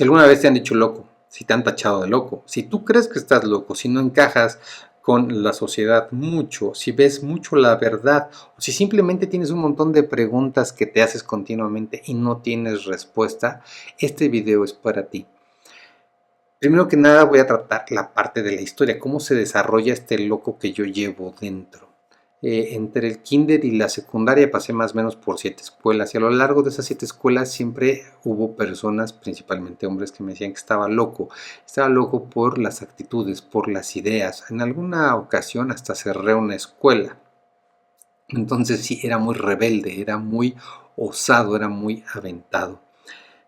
Si alguna vez te han dicho loco, si te han tachado de loco, si tú crees que estás loco, si no encajas con la sociedad mucho, si ves mucho la verdad, o si simplemente tienes un montón de preguntas que te haces continuamente y no tienes respuesta, este video es para ti. Primero que nada voy a tratar la parte de la historia, cómo se desarrolla este loco que yo llevo dentro. Entre el kinder y la secundaria pasé más o menos por 7 escuelas y a lo largo de esas 7 escuelas siempre hubo personas, principalmente hombres, que me decían que estaba loco. Estaba loco por las actitudes, por las ideas. En alguna ocasión hasta cerré una escuela. Entonces sí, era muy rebelde, era muy osado, era muy aventado.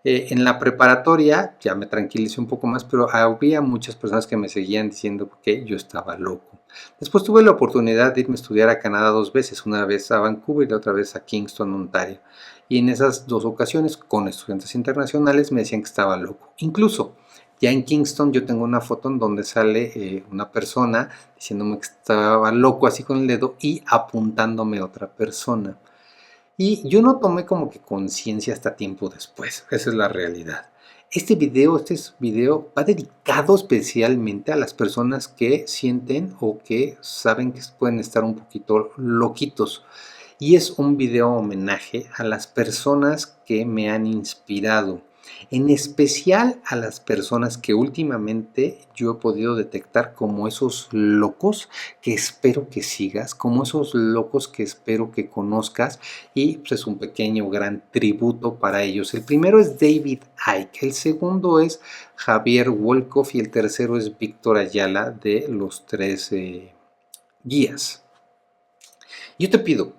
En la preparatoria ya me tranquilicé un poco más, pero había muchas personas que me seguían diciendo que yo estaba loco. Después tuve la oportunidad de irme a estudiar a Canadá 2 veces, una vez a Vancouver y la otra vez a Kingston, Ontario. Y en esas 2 ocasiones, con estudiantes internacionales, me decían que estaba loco. Incluso, ya en Kingston yo tengo una foto en donde sale una persona diciéndome que estaba loco así con el dedo y apuntándome a otra persona. Y yo no tomé como que conciencia hasta tiempo después, esa es la realidad. Este video va dedicado especialmente a las personas que sienten o que saben que pueden estar un poquito loquitos. Y es un video homenaje a las personas que me han inspirado, en especial a las personas que últimamente yo he podido detectar como esos locos que espero que sigas, como esos locos que espero que conozcas y pues es un pequeño gran tributo para ellos. El primero es David Icke, el segundo es Javier Wolkoff y el tercero es Víctor Ayala de Los Tres Guías. Yo te pido,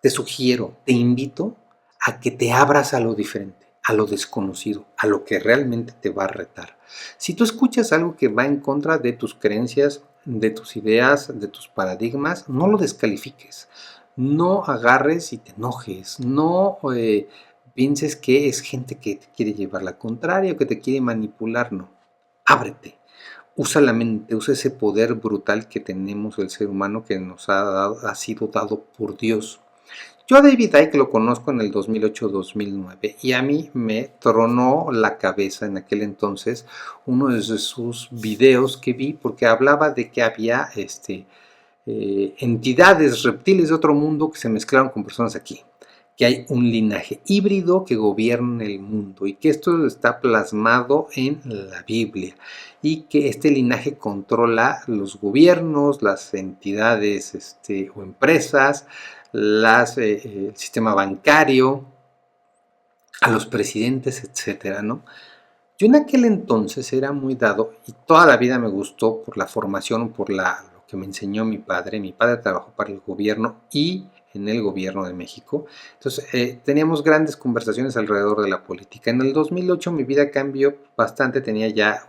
te sugiero, te invito a que te abras a lo diferente, a lo desconocido, a lo que realmente te va a retar. Si tú escuchas algo que va en contra de tus creencias, de tus ideas, de tus paradigmas, no lo descalifiques. No agarres y te enojes. No pienses que es gente que te quiere llevar la contraria o que te quiere manipular. No. Ábrete. Usa la mente, usa ese poder brutal que tenemos el ser humano que nos ha sido dado por Dios. Yo a David Icke lo conozco en el 2008-2009 y a mí me tronó la cabeza en aquel entonces uno de sus videos que vi porque hablaba de que había entidades, reptiles de otro mundo que se mezclaron con personas aquí, que hay un linaje híbrido que gobierna el mundo y que esto está plasmado en la Biblia y que este linaje controla los gobiernos, las entidades o empresas, el sistema bancario, a los presidentes, etcétera, ¿no? Yo en aquel entonces era muy dado y toda la vida me gustó por la formación, por lo que me enseñó mi padre. Mi padre trabajó para el gobierno y en el gobierno de México. Entonces teníamos grandes conversaciones alrededor de la política. En el 2008 mi vida cambió bastante, tenía ya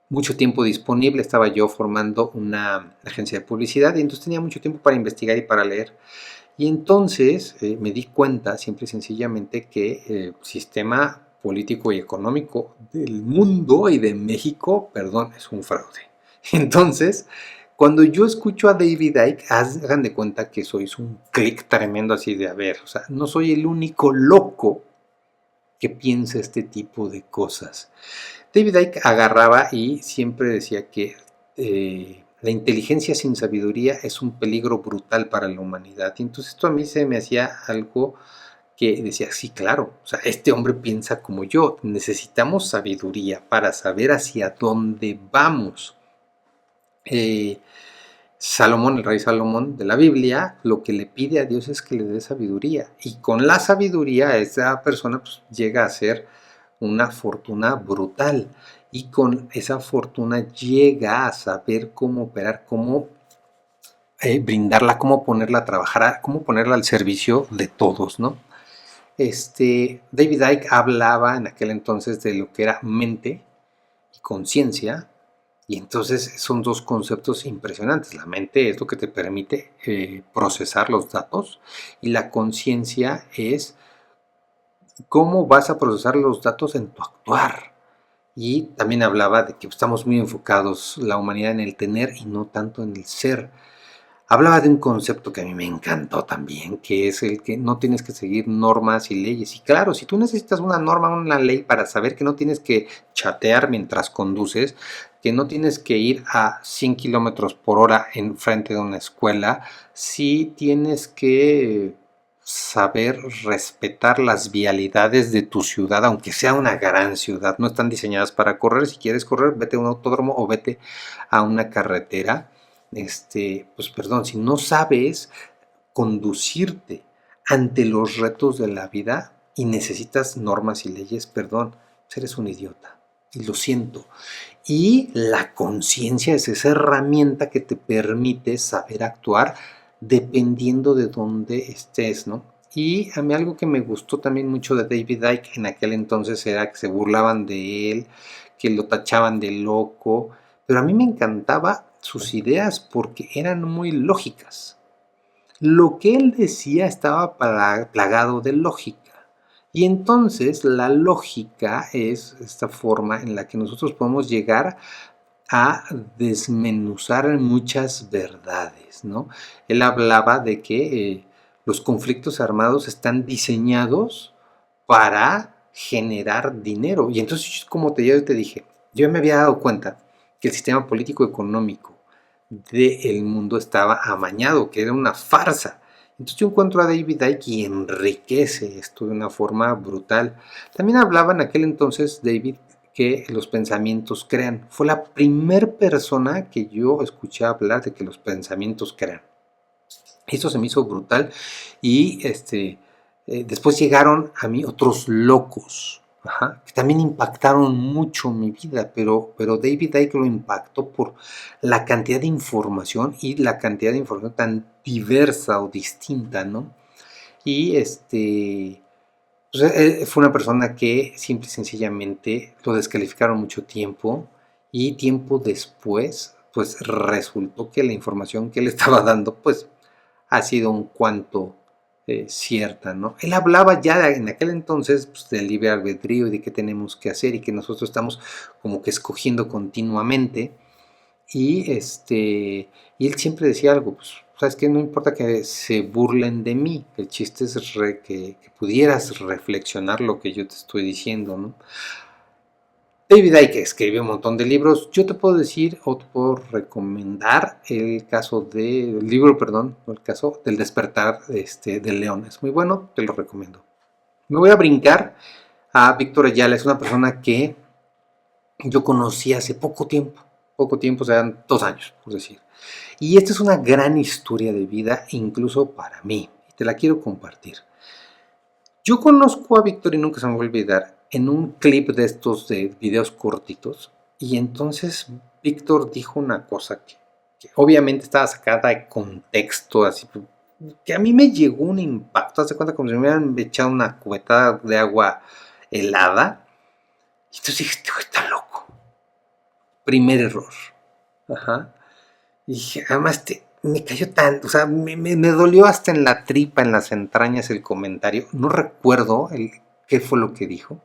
mucho tiempo disponible, estaba yo formando una agencia de publicidad y entonces tenía mucho tiempo para investigar y para leer. Y entonces me di cuenta, simple y sencillamente, que el sistema político y económico del mundo y de México, perdón, es un fraude. Entonces, cuando yo escucho a David Icke, hagan de cuenta que sois un clic tremendo así de, a ver, o sea, no soy el único loco que piensa este tipo de cosas. David Icke agarraba y siempre decía que la inteligencia sin sabiduría es un peligro brutal para la humanidad. Y entonces esto a mí se me hacía algo que decía, sí, claro, o sea, este hombre piensa como yo, necesitamos sabiduría para saber hacia dónde vamos. Salomón, el rey Salomón de la Biblia, lo que le pide a Dios es que le dé sabiduría. Y con la sabiduría esa persona pues, llega a ser una fortuna brutal. Y con esa fortuna llega a saber cómo operar, cómo brindarla, cómo ponerla a trabajar, cómo ponerla al servicio de todos, ¿no? David Icke hablaba en aquel entonces de lo que era mente y conciencia, y entonces son dos conceptos impresionantes. La mente es lo que te permite procesar los datos y la conciencia es cómo vas a procesar los datos en tu actuar. Y también hablaba de que estamos muy enfocados la humanidad en el tener y no tanto en el ser. Hablaba de un concepto que a mí me encantó también, que es el que no tienes que seguir normas y leyes. Y claro, si tú necesitas una norma, una ley para saber que no tienes que chatear mientras conduces, que no tienes que ir a 100 kilómetros por hora en frente de una escuela, sí tienes que saber respetar las vialidades de tu ciudad, aunque sea una gran ciudad. No están diseñadas para correr. Si quieres correr, vete a un autódromo o vete a una carretera. Pues perdón, si no sabes conducirte ante los retos de la vida y necesitas normas y leyes, perdón, pues eres un idiota. Y lo siento. Y la conciencia es esa herramienta que te permite saber actuar dependiendo de dónde estés, ¿no? Y a mí algo que me gustó también mucho de David Icke en aquel entonces era que se burlaban de él, que lo tachaban de loco, pero a mí me encantaba sus ideas porque eran muy lógicas. Lo que él decía estaba plagado de lógica. Y entonces la lógica es esta forma en la que nosotros podemos llegar a desmenuzar muchas verdades, ¿no? Él hablaba de que los conflictos armados están diseñados para generar dinero. Y entonces, como yo te dije, yo me había dado cuenta que el sistema político económico del mundo estaba amañado, que era una farsa. Entonces yo encuentro a David Icke y enriquece esto de una forma brutal. También hablaba en aquel entonces David que los pensamientos crean. Fue la primer persona que yo escuché hablar de que los pensamientos crean. Eso se me hizo brutal y después llegaron a mí otros locos, ajá, que también impactaron mucho mi vida, pero David Icke lo impactó por la cantidad de información y la cantidad de información tan diversa o distinta, ¿no? Y pues, fue una persona que simple y sencillamente lo descalificaron mucho tiempo y tiempo después, pues resultó que la información que él estaba dando, pues ha sido un cuanto cierta, ¿no? Él hablaba ya en aquel entonces pues, del libre albedrío y de qué tenemos que hacer y que nosotros estamos como que escogiendo continuamente y él siempre decía algo, pues, ¿sabes qué? No importa que se burlen de mí, el chiste es que pudieras reflexionar lo que yo te estoy diciendo, ¿no? David Icke escribió un montón de libros. Yo te puedo decir o te puedo recomendar el libro, perdón, el caso del despertar del león. Es muy bueno, te lo recomiendo. Me voy a brincar a Víctor Ayala, es una persona que yo conocí hace poco tiempo, o sea, 2 años, por decir. Y esta es una gran historia de vida, incluso para mí, y te la quiero compartir. Yo conozco a Víctor y nunca se me va a olvidar en un clip de estos de videos cortitos y entonces Víctor dijo una cosa que obviamente estaba sacada de contexto, así que a mí me llegó un impacto, haz de cuenta como si me hubieran echado una cubetada de agua helada y entonces dije, este güey está loco. Primer error. Ajá. Y dije, además me cayó tan, o sea, me dolió hasta en la tripa, en las entrañas el comentario. No recuerdo qué fue lo que dijo.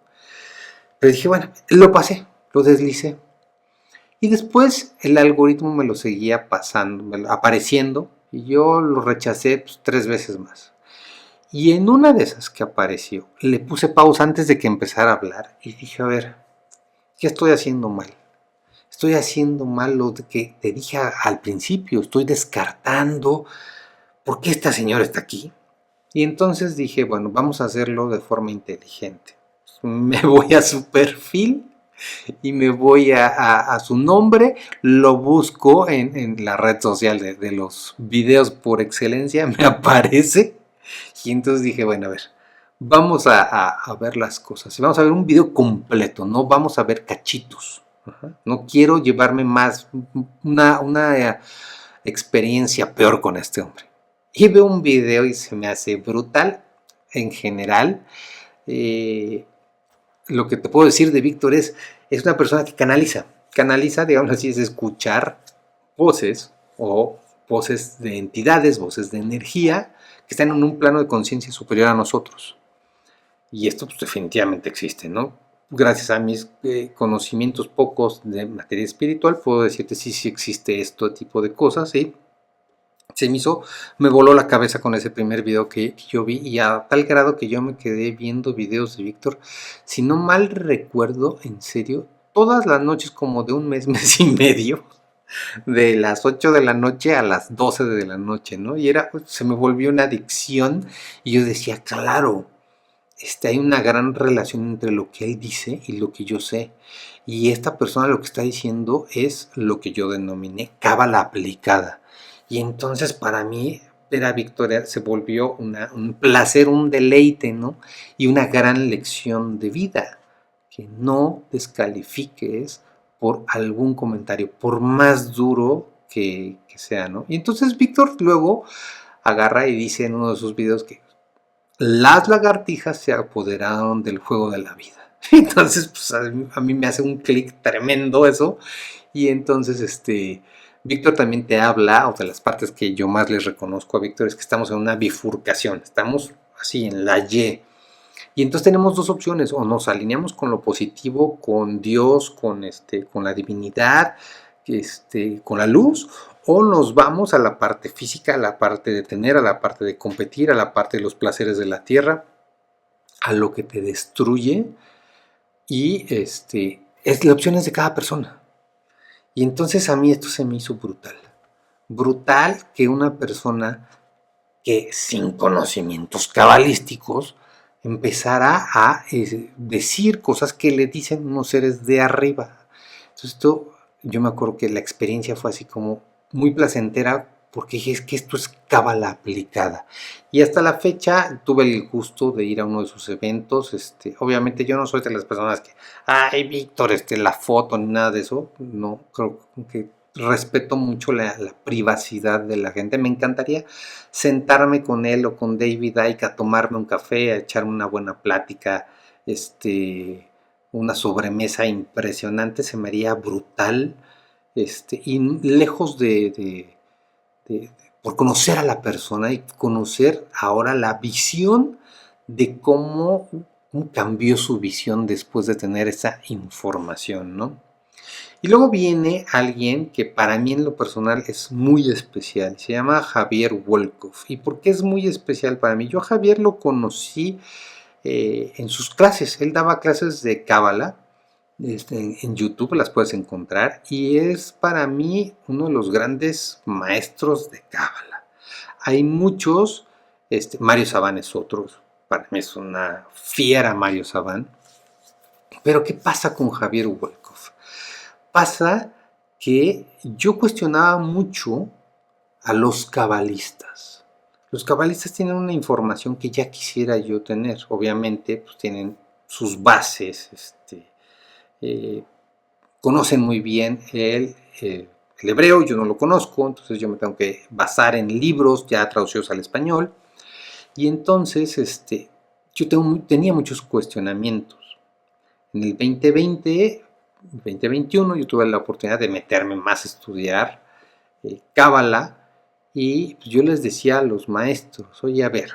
Pero dije, bueno, lo pasé, lo deslicé. Y después el algoritmo me lo seguía pasando, apareciendo, y yo lo rechacé pues, 3 veces más. Y en una de esas que apareció, le puse pausa antes de que empezara a hablar y dije, a ver, ¿qué estoy haciendo mal? Estoy haciendo mal lo que te dije al principio, estoy descartando. ¿Por qué esta señora está aquí? Y entonces dije, bueno, vamos a hacerlo de forma inteligente. Me voy a su perfil y me voy a su nombre, lo busco en la red social de los videos por excelencia, me aparece. Y entonces dije, bueno, a ver, vamos a ver las cosas. Vamos a ver un video completo, no vamos a ver cachitos. Ajá. No quiero llevarme más una experiencia peor con este hombre. Y veo un video y se me hace brutal en general. Eh, lo que te puedo decir de Víctor es una persona que canaliza, digamos así, es escuchar voces o voces de entidades, voces de energía que están en un plano de conciencia superior a nosotros. Y esto pues, definitivamente existe, ¿no? Gracias a mis conocimientos pocos de materia espiritual, puedo decirte sí existe este tipo de cosas, ¿sí? me voló la cabeza con ese primer video que yo vi, y a tal grado que yo me quedé viendo videos de Víctor, si no mal recuerdo, en serio, todas las noches como de un mes, mes y medio, de las 8 de la noche a las 12 de la noche, ¿no? Y se me volvió una adicción, y yo decía, claro, hay una gran relación entre lo que él dice y lo que yo sé. Y esta persona lo que está diciendo es lo que yo denominé cábala aplicada. Y entonces para mí ver a Victoria se volvió un placer, un deleite, ¿no? Y una gran lección de vida. Que no descalifiques por algún comentario, por más duro que sea, ¿no? Y entonces Víctor luego agarra y dice en uno de sus videos que las lagartijas se apoderaron del juego de la vida. Entonces, pues a mí me hace un clic tremendo eso. Y entonces, Víctor también te habla, o de las partes que yo más les reconozco a Víctor, es que estamos en una bifurcación, estamos así en la Y. Y entonces tenemos dos opciones: o nos alineamos con lo positivo, con Dios, con la divinidad, con la luz, o nos vamos a la parte física, a la parte de tener, a la parte de competir, a la parte de los placeres de la tierra, a lo que te destruye. Y la opción es de cada persona. Y entonces a mí esto se me hizo brutal. Brutal que una persona que sin conocimientos cabalísticos empezara a decir cosas que le dicen unos seres de arriba. Entonces yo me acuerdo que la experiencia fue así como muy placentera, porque dije, es que esto es cábala aplicada. Y hasta la fecha tuve el gusto de ir a uno de sus eventos. Obviamente yo no soy de las personas que, ay, Víctor, la foto, ni nada de eso. No, creo que respeto mucho la privacidad de la gente. Me encantaría sentarme con él o con David Icke a tomarme un café, a echar una buena plática, una sobremesa impresionante, se me haría brutal, y lejos por conocer a la persona y conocer ahora la visión de cómo cambió su visión después de tener esa información, ¿no? Y luego viene alguien que para mí en lo personal es muy especial, se llama Javier Wolkoff. ¿Y por qué es muy especial para mí? Yo a Javier lo conocí en sus clases, él daba clases de Cábala, en YouTube las puedes encontrar, y es para mí uno de los grandes maestros de Cábala. Hay muchos, Mario Sabán es otro, para mí es una fiera Mario Sabán. Pero ¿qué pasa con Javier Wolkoff? Pasa que yo cuestionaba mucho a los cabalistas. Los cabalistas tienen una información que ya quisiera yo tener. Obviamente, pues tienen sus bases, conocen muy bien el hebreo, yo no lo conozco, entonces yo me tengo que basar en libros ya traducidos al español. Y entonces, yo tenía muchos cuestionamientos. En el 2021 yo tuve la oportunidad de meterme más a estudiar Cábala, y pues yo les decía a los maestros, oye, a ver,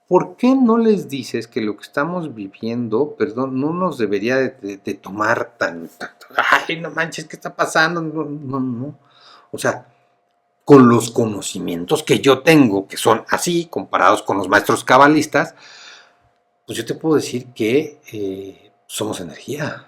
¿por qué no les dices que lo que estamos viviendo, perdón, no nos debería de tomar tanto? Ay, no manches, ¿qué está pasando? No, no, no. O sea, con los conocimientos que yo tengo, que son así, comparados con los maestros cabalistas, pues yo te puedo decir que somos energía,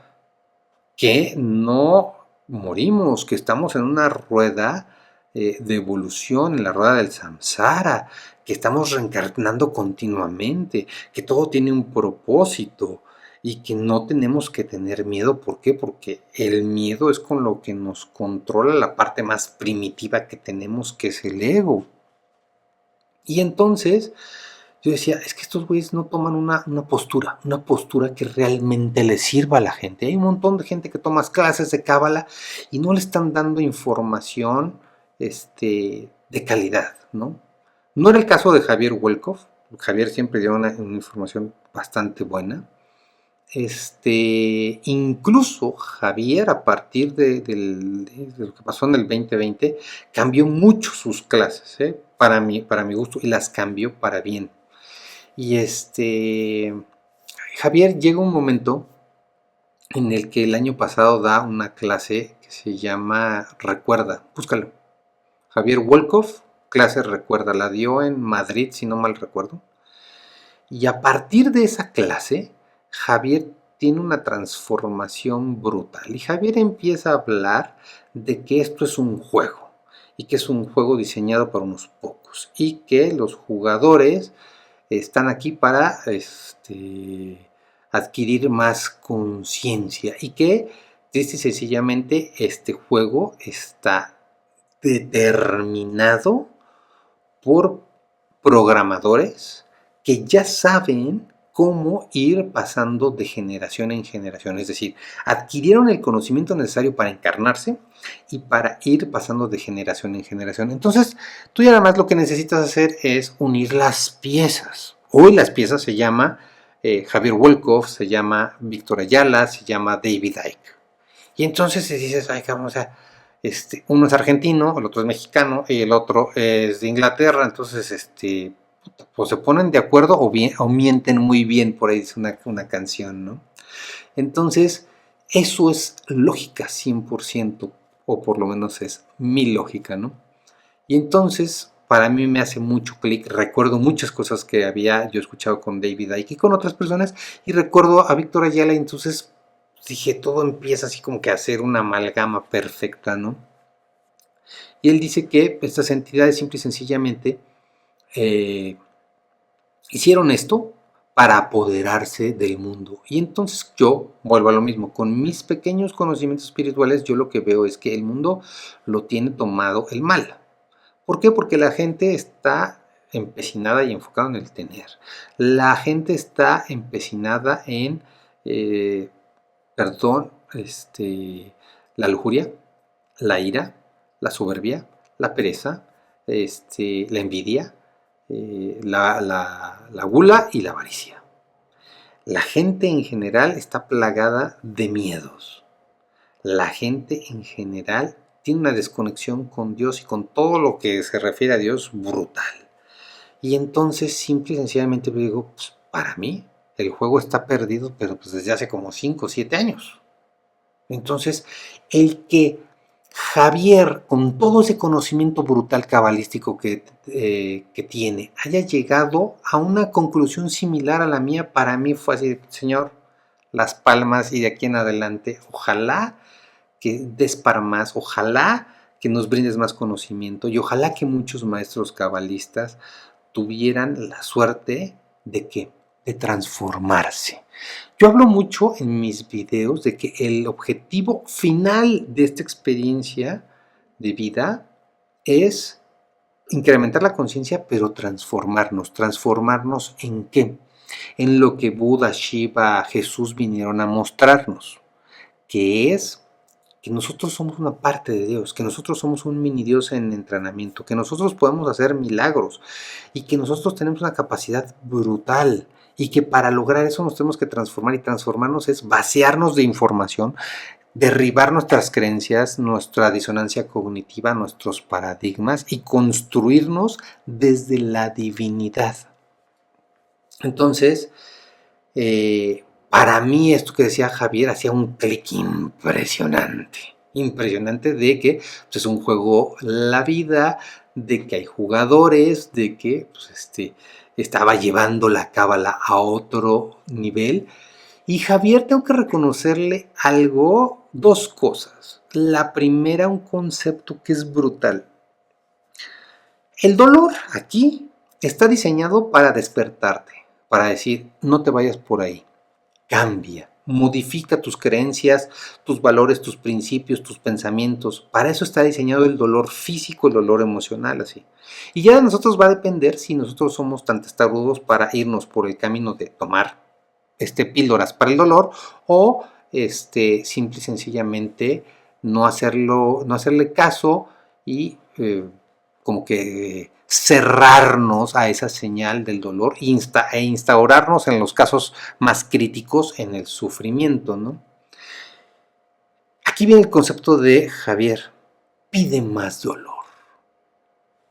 que no morimos, que estamos en una rueda de evolución, en la rueda del samsara, que estamos reencarnando continuamente, que todo tiene un propósito y que no tenemos que tener miedo. ¿Por qué? Porque el miedo es con lo que nos controla la parte más primitiva que tenemos, que es el ego. Y entonces yo decía, es que estos güeyes no toman una postura que realmente les sirva a la gente. Hay un montón de gente que toma clases de cábala y no le están dando información de calidad, ¿no? No era el caso de Javier Wolkoff. Javier siempre dio una información bastante buena. Incluso Javier, a partir de lo que pasó en el 2020, cambió mucho sus clases, para mi gusto, y las cambió para bien. Y Javier llega un momento en el que el año pasado da una clase que se llama Recuerda, búscalo. Javier Wolkoff, clase, recuerda, la dio en Madrid, si no mal recuerdo. Y a partir de esa clase, Javier tiene una transformación brutal. Y Javier empieza a hablar de que esto es un juego. Y que es un juego diseñado para unos pocos. Y que los jugadores están aquí para adquirir más conciencia. Y que, triste y sencillamente, este juego está determinado por programadores que ya saben cómo ir pasando de generación en generación. Es decir, adquirieron el conocimiento necesario para encarnarse y para ir pasando de generación en generación. Entonces, tú ya nada más lo que necesitas hacer es unir las piezas. Hoy las piezas se llama Javier Wolkoff, se llama Víctor Ayala, se llama David Icke. Y entonces dices, ay cabrón, o sea, uno es argentino, el otro es mexicano y el otro es de Inglaterra, entonces pues se ponen de acuerdo o mienten muy bien, por ahí dice una canción, ¿no? Entonces, eso es lógica 100%, o por lo menos es mi lógica, ¿no? Y entonces, para mí me hace mucho clic, recuerdo muchas cosas que había yo escuchado con David Icke y con otras personas, y recuerdo a Víctor Ayala, y entonces dije, todo empieza así como que a hacer una amalgama perfecta, ¿no? Y él dice que estas entidades simple y sencillamente hicieron esto para apoderarse del mundo. Y entonces yo vuelvo a lo mismo, con mis pequeños conocimientos espirituales, yo lo que veo es que el mundo lo tiene tomado el mal. ¿Por qué? Porque la gente está empecinada y enfocada en el tener. La gente está empecinada en, perdón, la lujuria, la ira, la soberbia, la pereza, la envidia, la gula y la avaricia. La gente en general está plagada de miedos. La gente en general tiene una desconexión con Dios y con todo lo que se refiere a Dios brutal. Y entonces simple y sencillamente digo, pues para mí el juego está perdido, pero pues desde hace como 5 o 7 años. Entonces, el que Javier, con todo ese conocimiento brutal cabalístico que tiene, haya llegado a una conclusión similar a la mía, para mí fue así, Señor, las palmas y de aquí en adelante, ojalá que des para más, ojalá que nos brindes más conocimiento y ojalá que muchos maestros cabalistas tuvieran la suerte de que de transformarse. Yo hablo mucho en mis videos de que el objetivo final de esta experiencia de vida es incrementar la conciencia, pero transformarnos. ¿Transformarnos en qué? En lo que Buda, Shiva, Jesús vinieron a mostrarnos, que es que nosotros somos una parte de Dios, que nosotros somos un mini Dios en entrenamiento, que nosotros podemos hacer milagros y que nosotros tenemos una capacidad brutal y que para lograr eso nos tenemos que transformar, y transformarnos es vaciarnos de información, derribar nuestras creencias, nuestra disonancia cognitiva, nuestros paradigmas y construirnos desde la divinidad. Entonces, para mí esto que decía Javier hacía un clic impresionante de que pues, es un juego la vida, de que hay jugadores, de que pues, estaba llevando la cábala a otro nivel. Y Javier, tengo que reconocerle algo, dos cosas. La primera, un concepto que es brutal. El dolor aquí está diseñado para despertarte, para decir, no te vayas por ahí. Cambia, modifica tus creencias, tus valores, tus principios, tus pensamientos. Para eso está diseñado el dolor físico, el dolor emocional, así. Y ya de nosotros va a depender si nosotros somos tan testarudos para irnos por el camino de tomar píldoras para el dolor o simple y sencillamente no hacerle caso y como que cerrarnos a esa señal del dolor e instaurarnos en los casos más críticos en el sufrimiento, ¿no? Aquí viene el concepto de Javier, pide más dolor.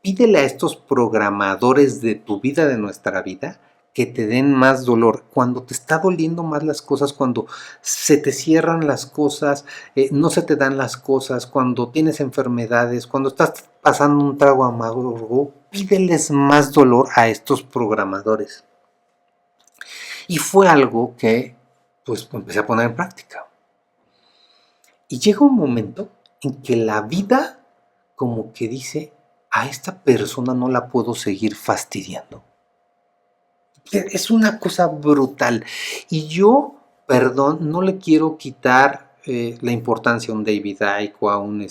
Pídele a estos programadores de tu vida, de nuestra vida, que te den más dolor, cuando te está doliendo más las cosas, cuando se te cierran las cosas, no se te dan las cosas, cuando tienes enfermedades, cuando estás pasando un trago amargo, pídeles más dolor a estos programadores. Y fue algo que pues empecé a poner en práctica. Y llega un momento en que la vida como que dice, a esta persona no la puedo seguir fastidiando. Es una cosa brutal. Y yo, perdón, no le quiero quitar la importancia a un David Icke o a un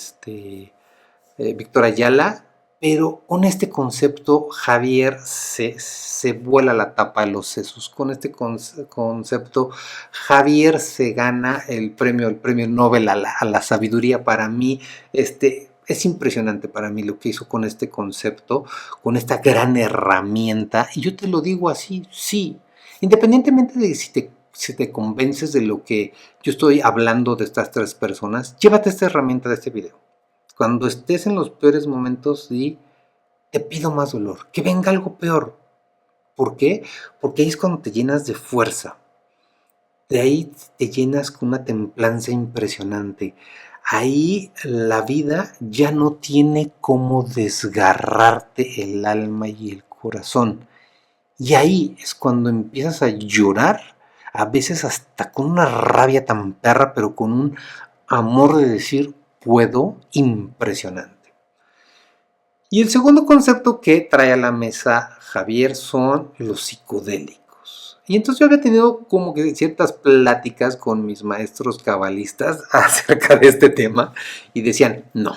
Víctor Ayala, pero con este concepto Javier se vuela la tapa de los sesos. Con este concepto Javier se gana el premio Nobel a la sabiduría. Para mí, es impresionante para mí lo que hizo con este concepto, con esta gran herramienta. Y yo te lo digo así, sí, independientemente de si te convences de lo que yo estoy hablando de estas tres personas, llévate esta herramienta de este video. Cuando estés en los peores momentos, di, te pido más dolor, que venga algo peor. ¿Por qué? Porque ahí es cuando te llenas de fuerza. De ahí te llenas con una templanza impresionante. Ahí la vida ya no tiene cómo desgarrarte el alma y el corazón. Y ahí es cuando empiezas a llorar, a veces hasta con una rabia tan perra, pero con un amor de decir, puedo, impresionante. Y el segundo concepto que trae a la mesa Javier son los psicodélicos. Y entonces yo había tenido como que ciertas pláticas con mis maestros cabalistas acerca de este tema y decían, no,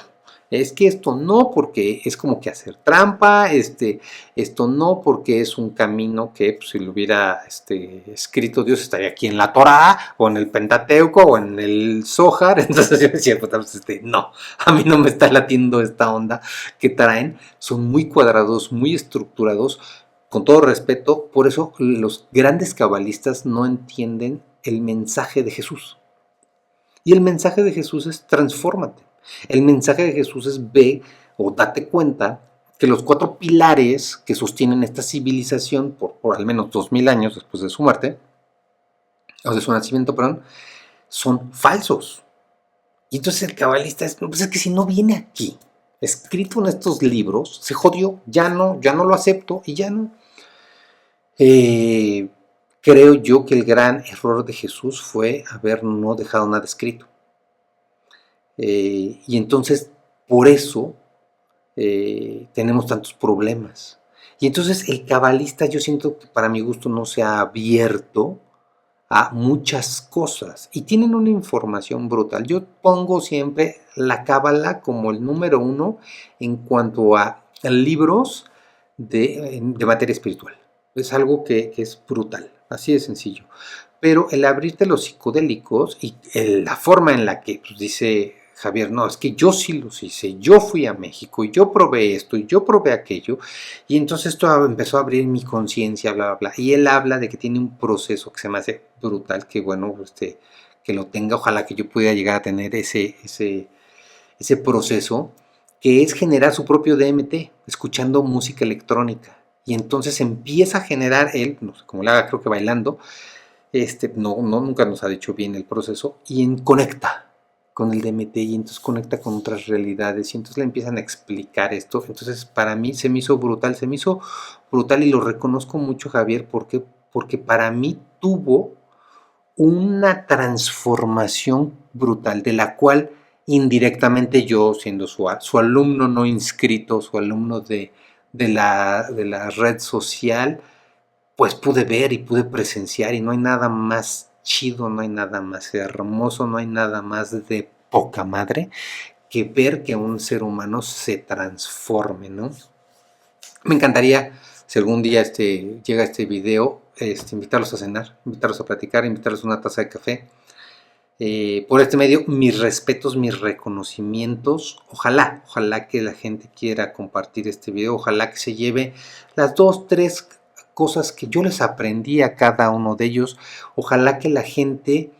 es que esto no porque es como que hacer trampa, esto no porque es un camino que pues, si lo hubiera escrito Dios estaría aquí en la Torá o en el Pentateuco o en el Zohar. Entonces yo decía, pues, no, a mí no me está latiendo esta onda que traen, son muy cuadrados, muy estructurados, con todo respeto, por eso los grandes cabalistas no entienden el mensaje de Jesús. Y el mensaje de Jesús es transfórmate. El mensaje de Jesús es ve o date cuenta que los 4 pilares que sostienen esta civilización por al menos 2000 años después de su muerte, o de su nacimiento, perdón, son falsos. Y entonces el cabalista es, pues es que si no viene aquí, escrito en estos libros, se jodió, ya no lo acepto y ya no. Creo yo que el gran error de Jesús fue haber no dejado nada escrito. Y entonces, por eso, tenemos tantos problemas. Y entonces el cabalista, yo siento que para mi gusto no se ha abierto a muchas cosas y tienen una información brutal. Yo pongo siempre la cábala como el número 1 en cuanto a libros de materia espiritual. Es algo que es brutal, así de sencillo. Pero el abrirte los psicodélicos y la forma en la que pues, dice Javier, no, es que yo sí los hice, yo fui a México y yo probé esto y yo probé aquello, y entonces esto empezó a abrir mi conciencia, bla, bla, bla, y él habla de que tiene un proceso que se me hace brutal, que bueno, que lo tenga, ojalá que yo pudiera llegar a tener ese proceso, que es generar su propio DMT, escuchando música electrónica, y entonces empieza a generar él, no sé cómo le haga, creo que bailando, nunca nos ha dicho bien el proceso, y conecta con el DMT y entonces conecta con otras realidades y entonces le empiezan a explicar esto. Entonces para mí se me hizo brutal y lo reconozco mucho, Javier, porque para mí tuvo una transformación brutal de la cual indirectamente yo, siendo su alumno no inscrito, su alumno de la red social, pues pude ver y pude presenciar y no hay nada más chido, no hay nada más hermoso, no hay nada más de poca madre que ver que un ser humano se transforme, ¿no? Me encantaría, si algún día llega este video, invitarlos a cenar, invitarlos a platicar, invitarlos a una taza de café. Por este medio, mis respetos, mis reconocimientos. Ojalá que la gente quiera compartir este video, ojalá que se lleve las 2, 3 cosas que yo les aprendí a cada uno de ellos. Ojalá que la gente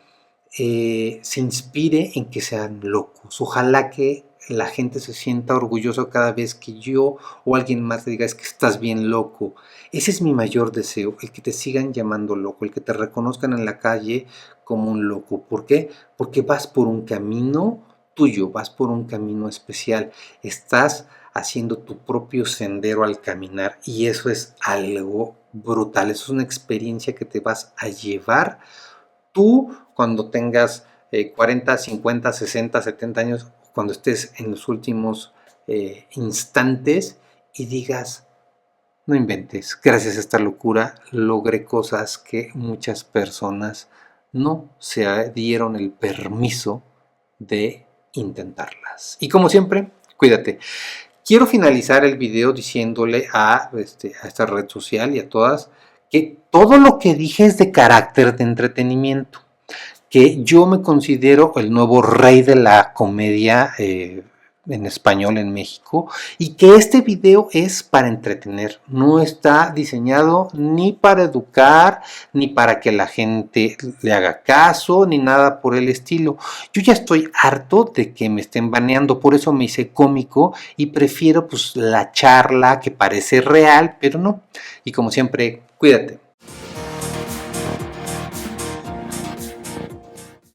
se inspire en que sean locos. Ojalá que la gente se sienta orgulloso cada vez que yo o alguien más te diga es que estás bien loco. Ese es mi mayor deseo, el que te sigan llamando loco, el que te reconozcan en la calle como un loco. ¿Por qué? Porque vas por un camino tuyo, vas por un camino especial, estás haciendo tu propio sendero al caminar y eso es algo brutal, eso es una experiencia que te vas a llevar tú cuando tengas 40, 50, 60, 70 años, cuando estés en los últimos instantes y digas, no inventes, gracias a esta locura logré cosas que muchas personas no se dieron el permiso de intentarlas. Y como siempre, cuídate. Quiero finalizar el video diciéndole a esta red social y a todas que todo lo que dije es de carácter de entretenimiento, que yo me considero el nuevo rey de la comedia en español en México y que este video es para entretener, no está diseñado ni para educar, ni para que la gente le haga caso, ni nada por el estilo. Yo ya estoy harto de que me estén baneando, por eso me hice cómico y prefiero pues la charla que parece real, pero no. Y como siempre, cuídate.